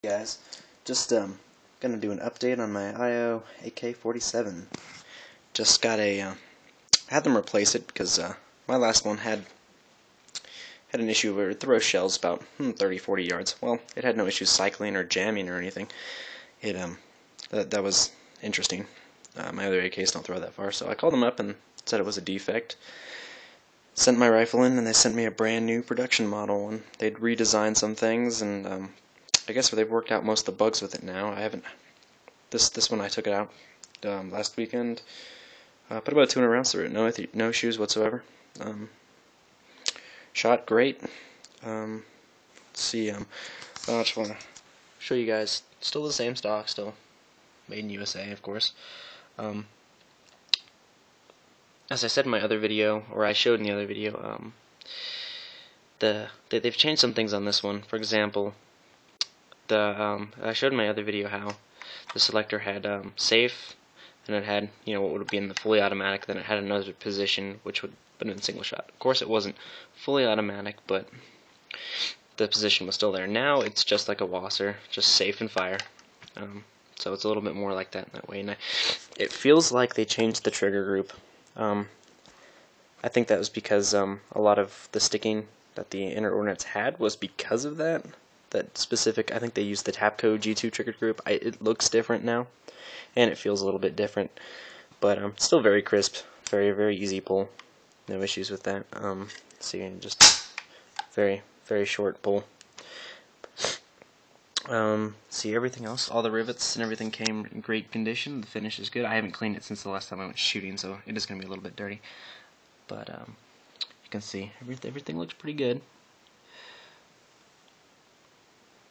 Guys, just gonna do an update on my IO AK47. Just got a had them replace it because my last one had an issue where it throws shells about 30-40 yards. Well, it had no issues cycling or jamming or anything. It that was interesting. My other AKs don't throw that far, so I called them up and said it was a defect. Sent my rifle in, and they sent me a brand new production model, and they'd redesigned some things, and I guess they've worked out most of the bugs with it now. I haven't. This one I took it out last weekend. Put about 200 rounds through it. No issues whatsoever. Shot great. Let's see. I just want to show you guys. Still the same stock. Still made in USA, of course. As I said in my other video, or I showed in the other video, they've changed some things on this one. For example, I showed in my other video how the selector had safe, and it had what would be in the fully automatic. Then it had another position which would put in single shot. Of course, it wasn't fully automatic, but the position was still there. Now it's just like a Wasser, just safe and fire. So it's a little bit more like that in that way. And it feels like they changed the trigger group. I think that was because a lot of the sticking that the inner ordnance had was because of that. That specific, I think they used the Tapco G2 trigger group. It looks different now, and it feels a little bit different, but still very crisp, very easy pull. No issues with that. See, just very short pull. See, everything else, all the rivets and everything came in great condition. The finish is good. I haven't cleaned it since the last time I went shooting, so it is going to be a little bit dirty. But you can see everything looks pretty good.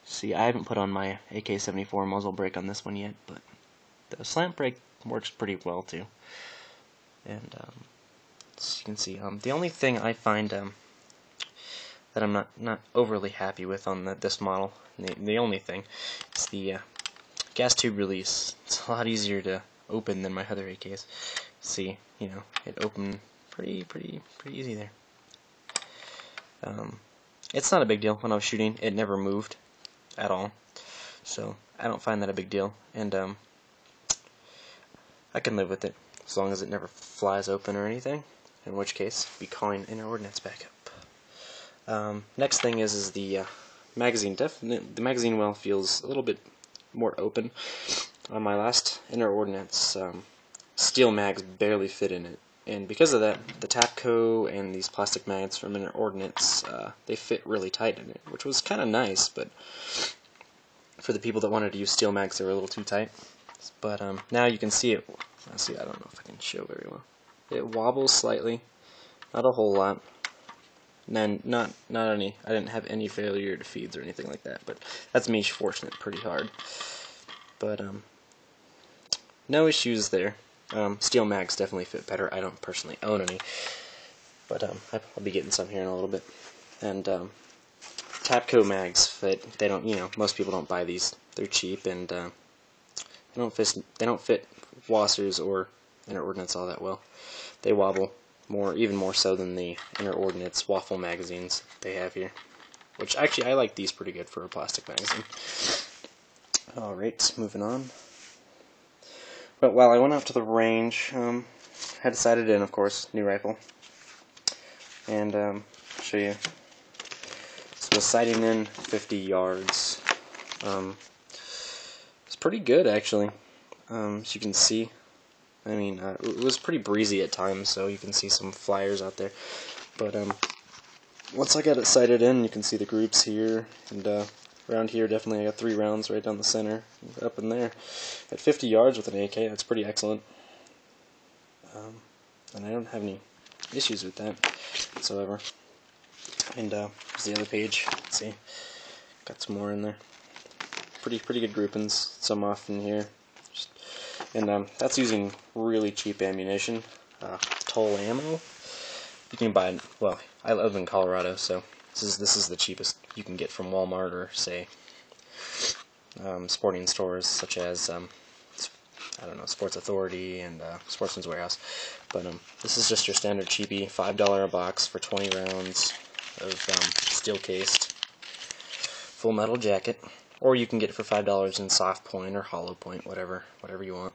See, I haven't put on my AK-74 muzzle brake on this one yet, but the slant brake works pretty well too. And as you can see, the only thing I find that I'm not overly happy with on this model, the only thing, is the gas tube release. It's a lot easier to open than my other AKs. See, it opened pretty easy there. It's not a big deal. When I was shooting, it never moved at all, so I don't find that a big deal, and I can live with it as long as it never flies open or anything, in which case I'll be calling inner ordnance back up. Next thing is the magazine. The magazine well feels a little bit more open. On my last inner ordnance, steel mags barely fit in it, and because of that, the Tapco and these plastic mags from inner ordnance, they fit really tight in it, which was kind of nice, but for the people that wanted to use steel mags, they were a little too tight. But now you can see it. See, I don't know if I can show very well. It wobbles slightly, not a whole lot. And then not any. I didn't have any failure to feeds or anything like that. But that's me forcing it pretty hard. But no issues there. Steel mags definitely fit better. I don't personally own any, but I'll be getting some here in a little bit. And Tapco mags fit. They don't. Most people don't buy these. They're cheap, and they don't fit Wassers or inner ordnance all that well. They wobble even more so than the inner ordnance waffle magazines they have here. Which actually I like these pretty good for a plastic magazine. Alright, moving on. But while I went out to the range, had decided in, of course, new rifle. And show you. So I was sighting in 50 yards. It's pretty good, actually. As you can see, I mean, it was pretty breezy at times, so you can see some flyers out there. But once I got it sighted in, you can see the groups here, and around here, definitely I got 3 rounds right down the center, up in there. At 50 yards with an AK, that's pretty excellent. And I don't have any issues with that whatsoever. And here's the other page. Let's see, got some more in there. Pretty good groupings. Some off in here. And that's using really cheap ammunition. Toll ammo. You can buy it. Well, I live in Colorado, so this is the cheapest you can get from Walmart or say sporting stores such as I don't know, Sports Authority and Sportsman's Warehouse. But this is just your standard cheapy $5 a box for 20 rounds of steel cased full metal jacket. or you can get it for $5 in soft point or hollow point, whatever you want.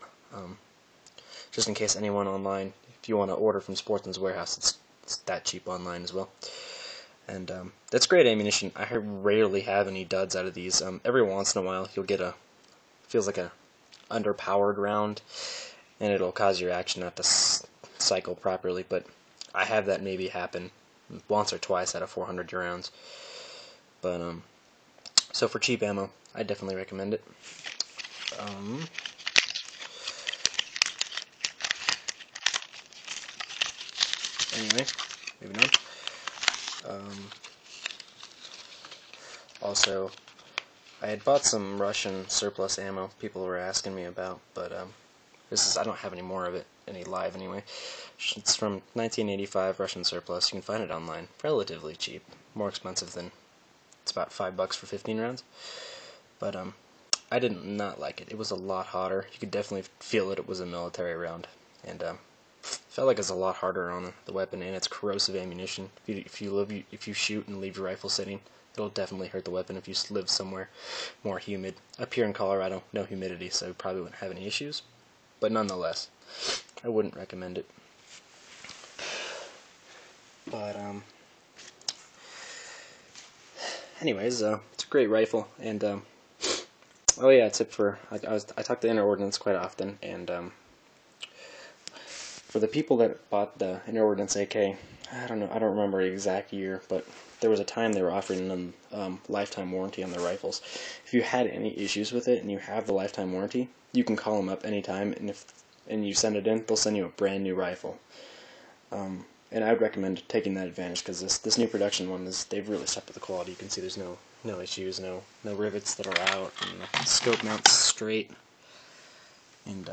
Just in case anyone online, if you want to order from Sportsman's Warehouse, it's that cheap online as well. And that's great ammunition. I rarely have any duds out of these. Every once in a while, you'll get feels like a underpowered round, and it'll cause your action not to cycle properly. But I have that maybe happen once or twice out of 400 rounds. But so for cheap ammo, I definitely recommend it. Anyway, moving on. Also, I had bought some Russian surplus ammo people were asking me about, but I don't have any more of it, any live anyway. It's from 1985 Russian surplus. You can find it online, relatively cheap, more expensive than, it's about $5 for 15 rounds. But I did not like it. It was a lot hotter. You could definitely feel that it was a military round, and felt like it's a lot harder on the weapon, and it's corrosive ammunition. If you shoot and leave your rifle sitting, it'll definitely hurt the weapon if you live somewhere more humid. Up here in Colorado, no humidity, so you probably wouldn't have any issues. But nonetheless, I wouldn't recommend it. But anyways, it's a great rifle, and oh yeah, tip for I talk to Inner Ordnance quite often, and for the people that bought the Inner Ordnance AK, I don't remember the exact year, but there was a time they were offering them lifetime warranty on their rifles. If you had any issues with it and you have the lifetime warranty, you can call them up anytime, and you send it in, they'll send you a brand new rifle. And I would recommend taking that advantage, because this new production one they've really stepped up the quality. You can see there's no issues, no rivets that are out, and the scope mounts straight, and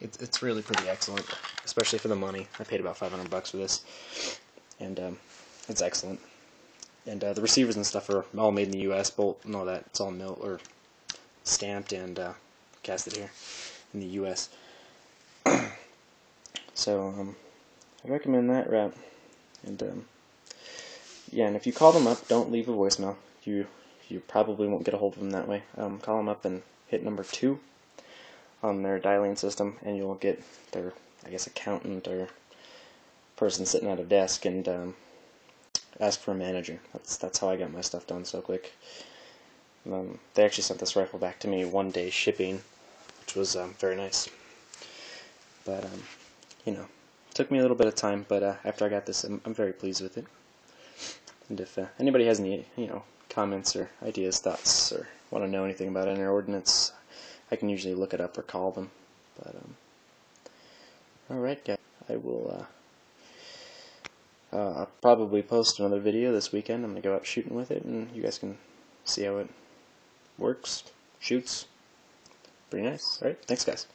it's really pretty excellent, especially for the money. I paid about $500 for this, and it's excellent. And the receivers and stuff are all made in the U.S. Bolt and all that. It's all stamped and casted here in the U.S. So I recommend that route. And yeah, and if you call them up, don't leave a voicemail. You probably won't get a hold of them that way. Call them up and hit number 2 on their dialing system, and you'll get their, I guess, accountant or person sitting at a desk, and ask for a manager. That's how I got my stuff done so quick. They actually sent this rifle back to me 1 day shipping, which was very nice. But you know, it took me a little bit of time, but after I got this, I'm very pleased with it. And if anybody has any comments or ideas, thoughts, or want to know anything about Inner Ordnance, I can usually look it up or call them. But alright guys, I will I'll probably post another video this weekend. I'm going to go out shooting with it, and you guys can see how it works, shoots. Pretty nice. Alright, thanks guys.